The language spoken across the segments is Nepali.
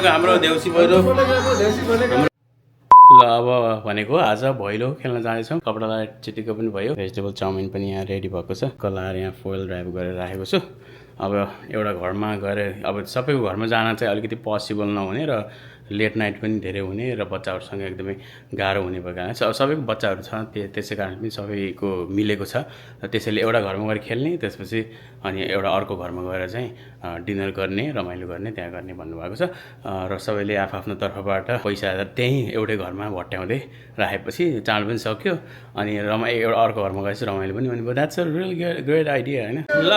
आजको हाम्रो देउसी भैलो ल अब भनेको आज भैलो खेल्न जाँदैछौँ। कपडालाई चिटिको पनि भयो, भेजिटेबल चाउमिन पनि यहाँ रेडी भएको छ। कलाएर यहाँ फोइल ड्राइभ गरेर राखेको छु। अब एउटा घरमा गएर अब सबैको घरमा जान चाहिँ अलिकति पोसिबल नहुने र लेट नाइट पनि धेरै हुने र बच्चाहरूसँग एकदमै गाह्रो हुने भएको कारण सबैको बच्चाहरू छ, त्यसै कारण पनि सबैको मिलेको छ। र त्यसैले एउटा घरमा गएर खेल्ने, त्यसपछि अनि एउटा अर्को घरमा गएर चाहिँ डिनर गर्ने, रमाइलो गर्ने, त्यहाँ गर्ने भन्नुभएको छ। र सबैले आफ्नो तर्फबाट पैसा त्यहीँ एउटै घरमा भट्याउँदै राखेपछि चाड पनि सक्यो अनि एउटा अर्को घरमा गएपछि रमाइलो पनि हुने भयो। That's a really great idea होइन। ल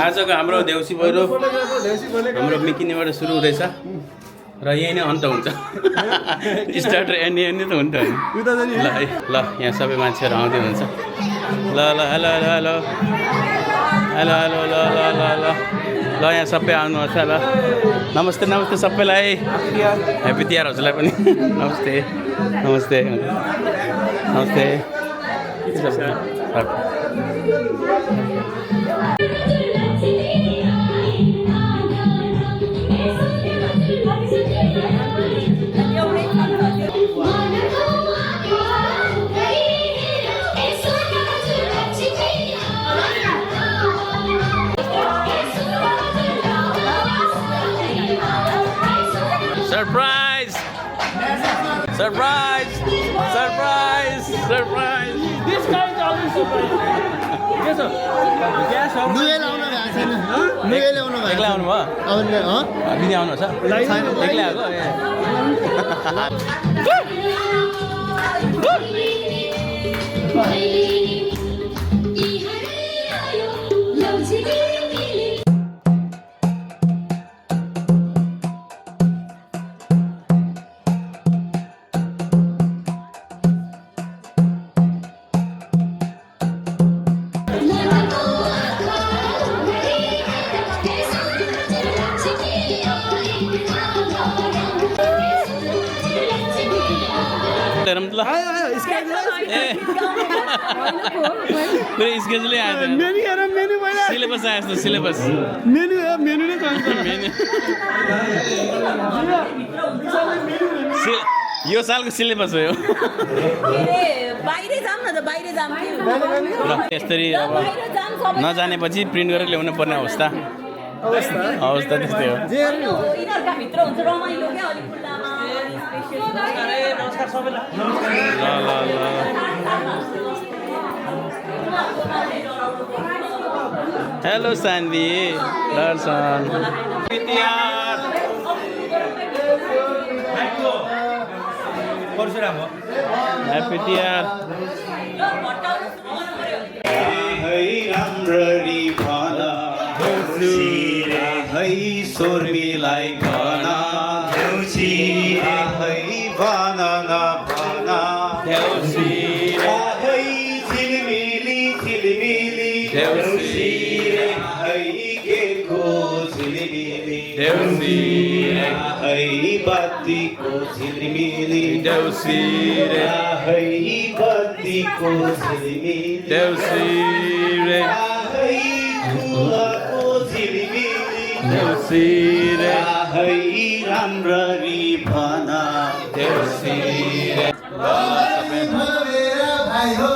आजको हाम्रो देउसी भैलो हाम्रो मिकिनेबाट सुरु हुँदैछ र यही नै अन्त हुन्छ। स्टार्ट र एन्ड यही नै त हुन्छ होइन। ल यहाँ सबै मान्छेहरू आउँदै हुन्छ। ल ल hello hello hello hello hello ल ल ल ल ल यहाँ सबै आउनुहोस् ल। नमस्ते नमस्ते सबैलाई, ह्याप्पी तिहार हजुरलाई पनि। नमस्ते नमस्ते नमस्ते। Surprise! Surprise! Surprise! Surprise! This guy is always surprised. Yes, sir. Yes, sir. नुवेल आउन भएको छैन। नुवेल आउन भएको एक्लै आउनु भयो? दिदी आउनुहुन्छ? एक्लै आएको? स्केजुलै आयो सिलेबस आयो जस्तो सिलेबस यो सालको सिलेबस हो यो। यसरी अब नजानेपछि प्रिन्ट गरेर ल्याउनु पर्ने अवस्था त्यस्तै हो। हेलो सान्दी दर्शन ह्याप्पी तिहार। राम्ररी भन है सोर्मीलाई भन है भन नभन है झिलमिली झिलमिली है गेको झिलमिली है बत्तीको झिलमिली है बत्तीको झिलमिली है राम्ररी भन देउसी भाइ हो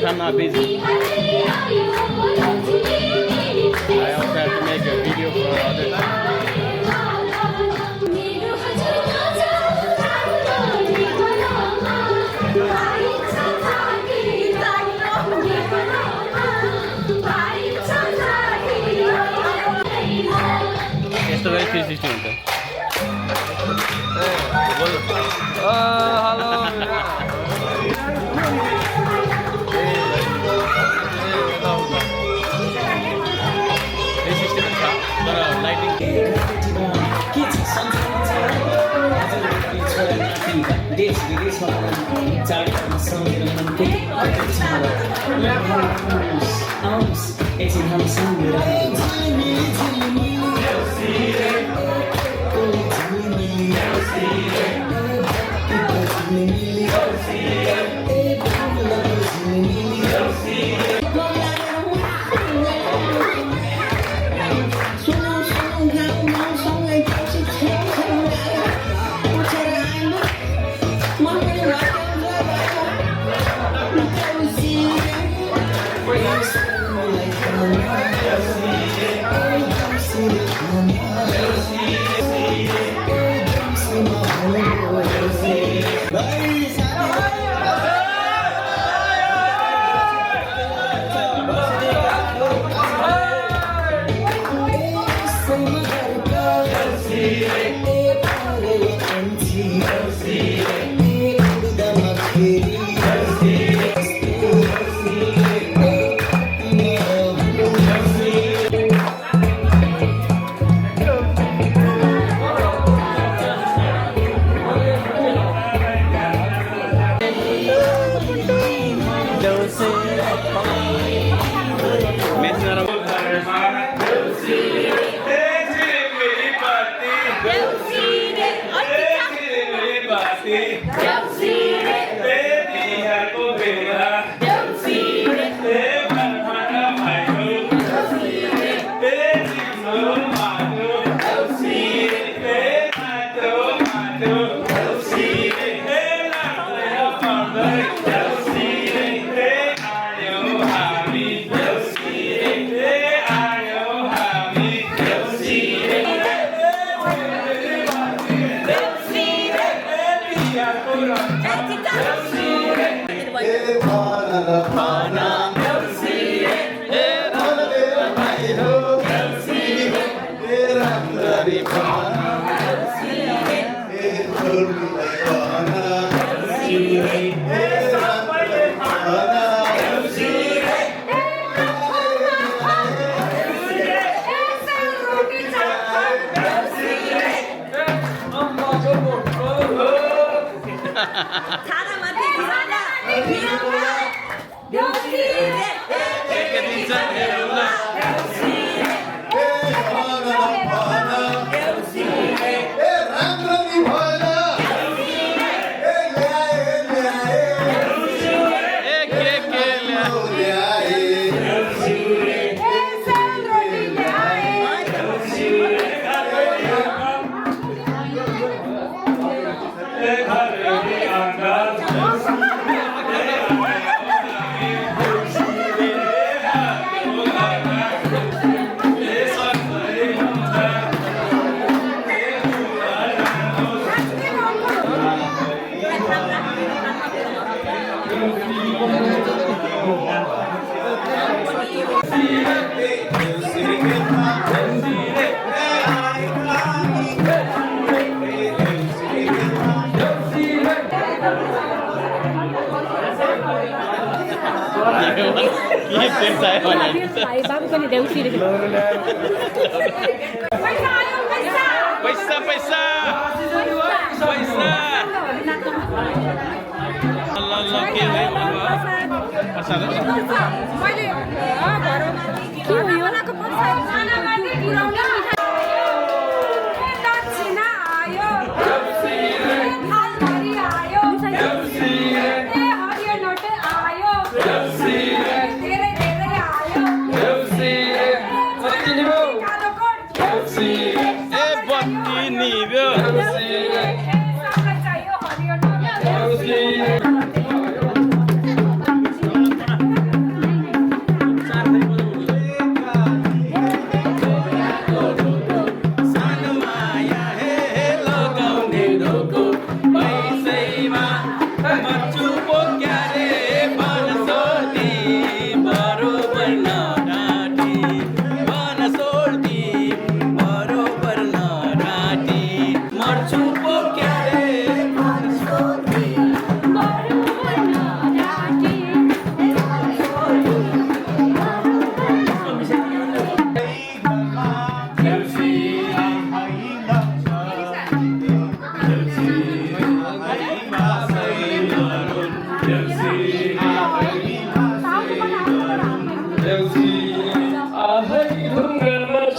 I'm not busy. I also have to make a video for other. यस्तो गरी 360 हुन्छ हेलो देश विदेशमा चाडपर्व सम्झेर मनकै आउनुहोस् एकछिन हामीसँग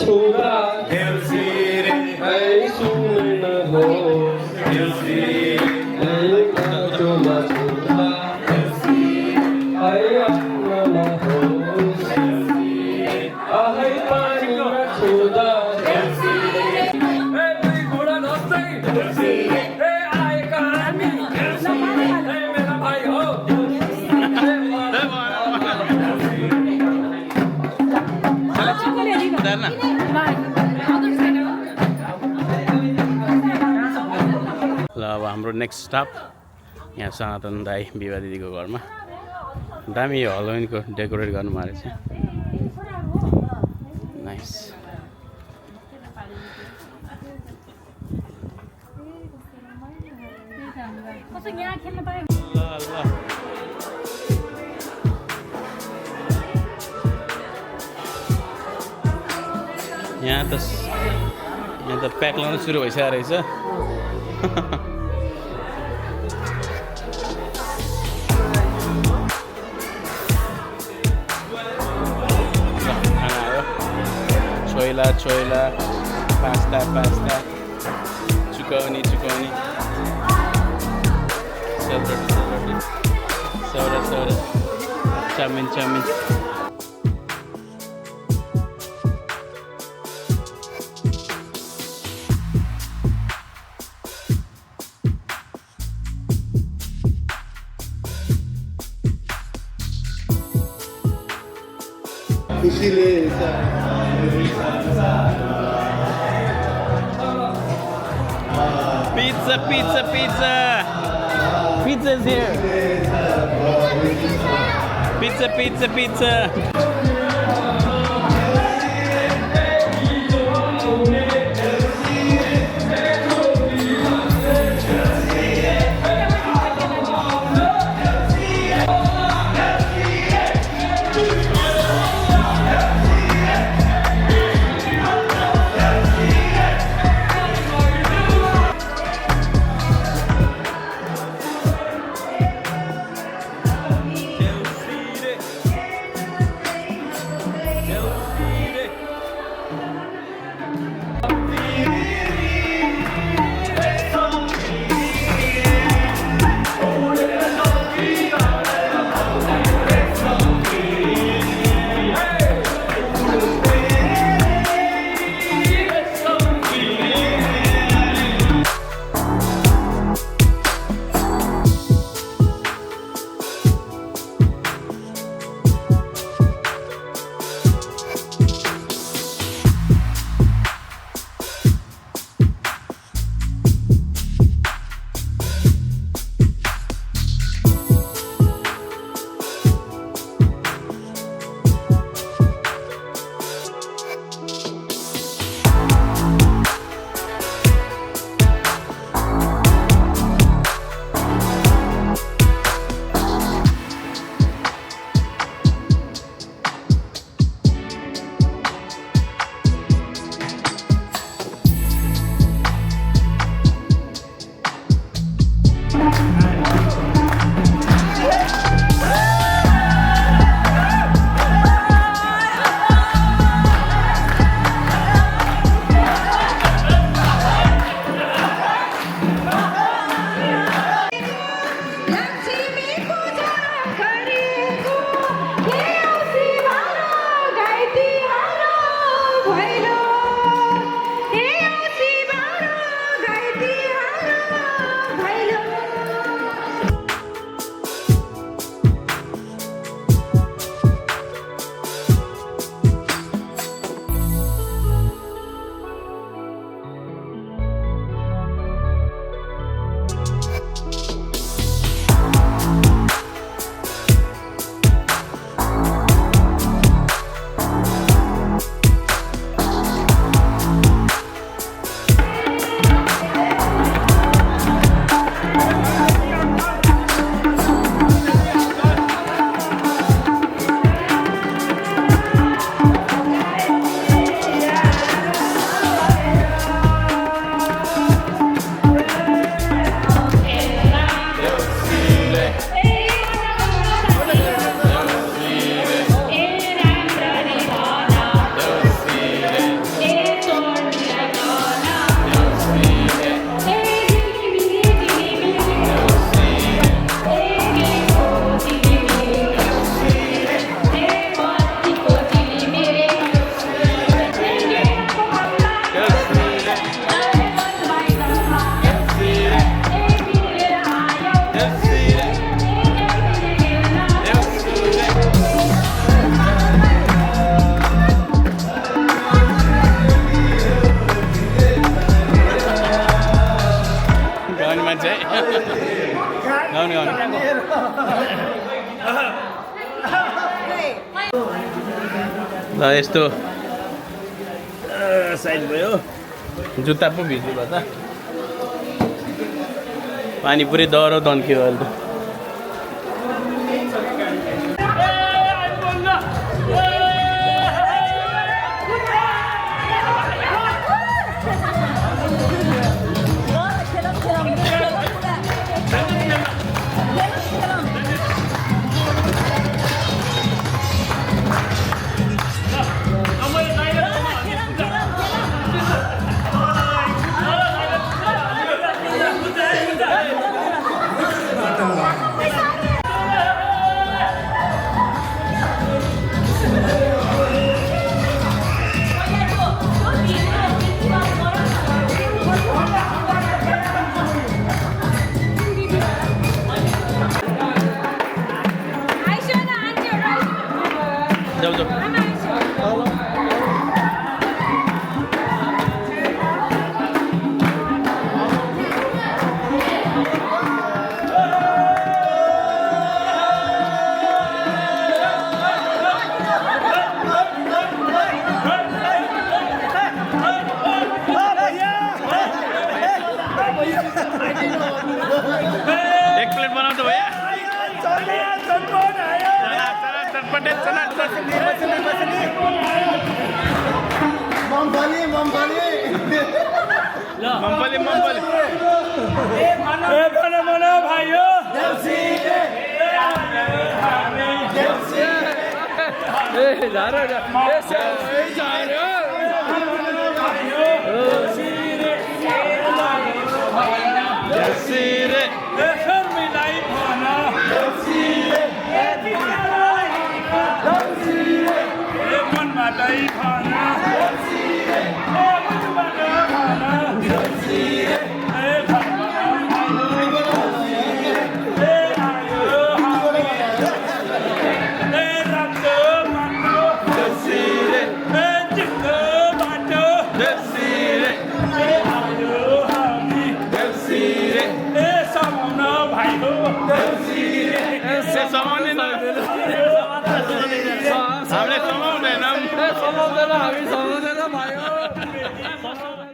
छुँदा है सुन्नुहोस् है बाटोमा छुँदा है अन्नमा होस् है पानीमा छुँदा दुई घोडा नच्दै आएका हामी मेरा भाइ हो ल अब हाम्रो नेक्स्ट स्टप यहाँ सनातन दाई विवाह दिदीको घरमा दामी हलोविनको डेकोरेट गर्नुभएको रहेछ नाइस यहाँ त प्याक लाउनु सुरु भइसकेको रहेछ खाना आयो छोइला पास्ता चुकौनी सेलरोटी सौरा चाउमिन खुसीले Pizza is here. Pizza. ल यस्तो साइड भयो जुत्ता पो भिज्नु भयो त पानी पुरै दह्रो दन्कियो अहिले त जाऊ जाऊ एक प्लेट बनाउँछ भैया चटपटे चना मम्फली मम्फली मम्पली मम्पली मना भाइयो हामीले समाउँदैनौँ समाउँदैन हामी समाउँदैन भाइ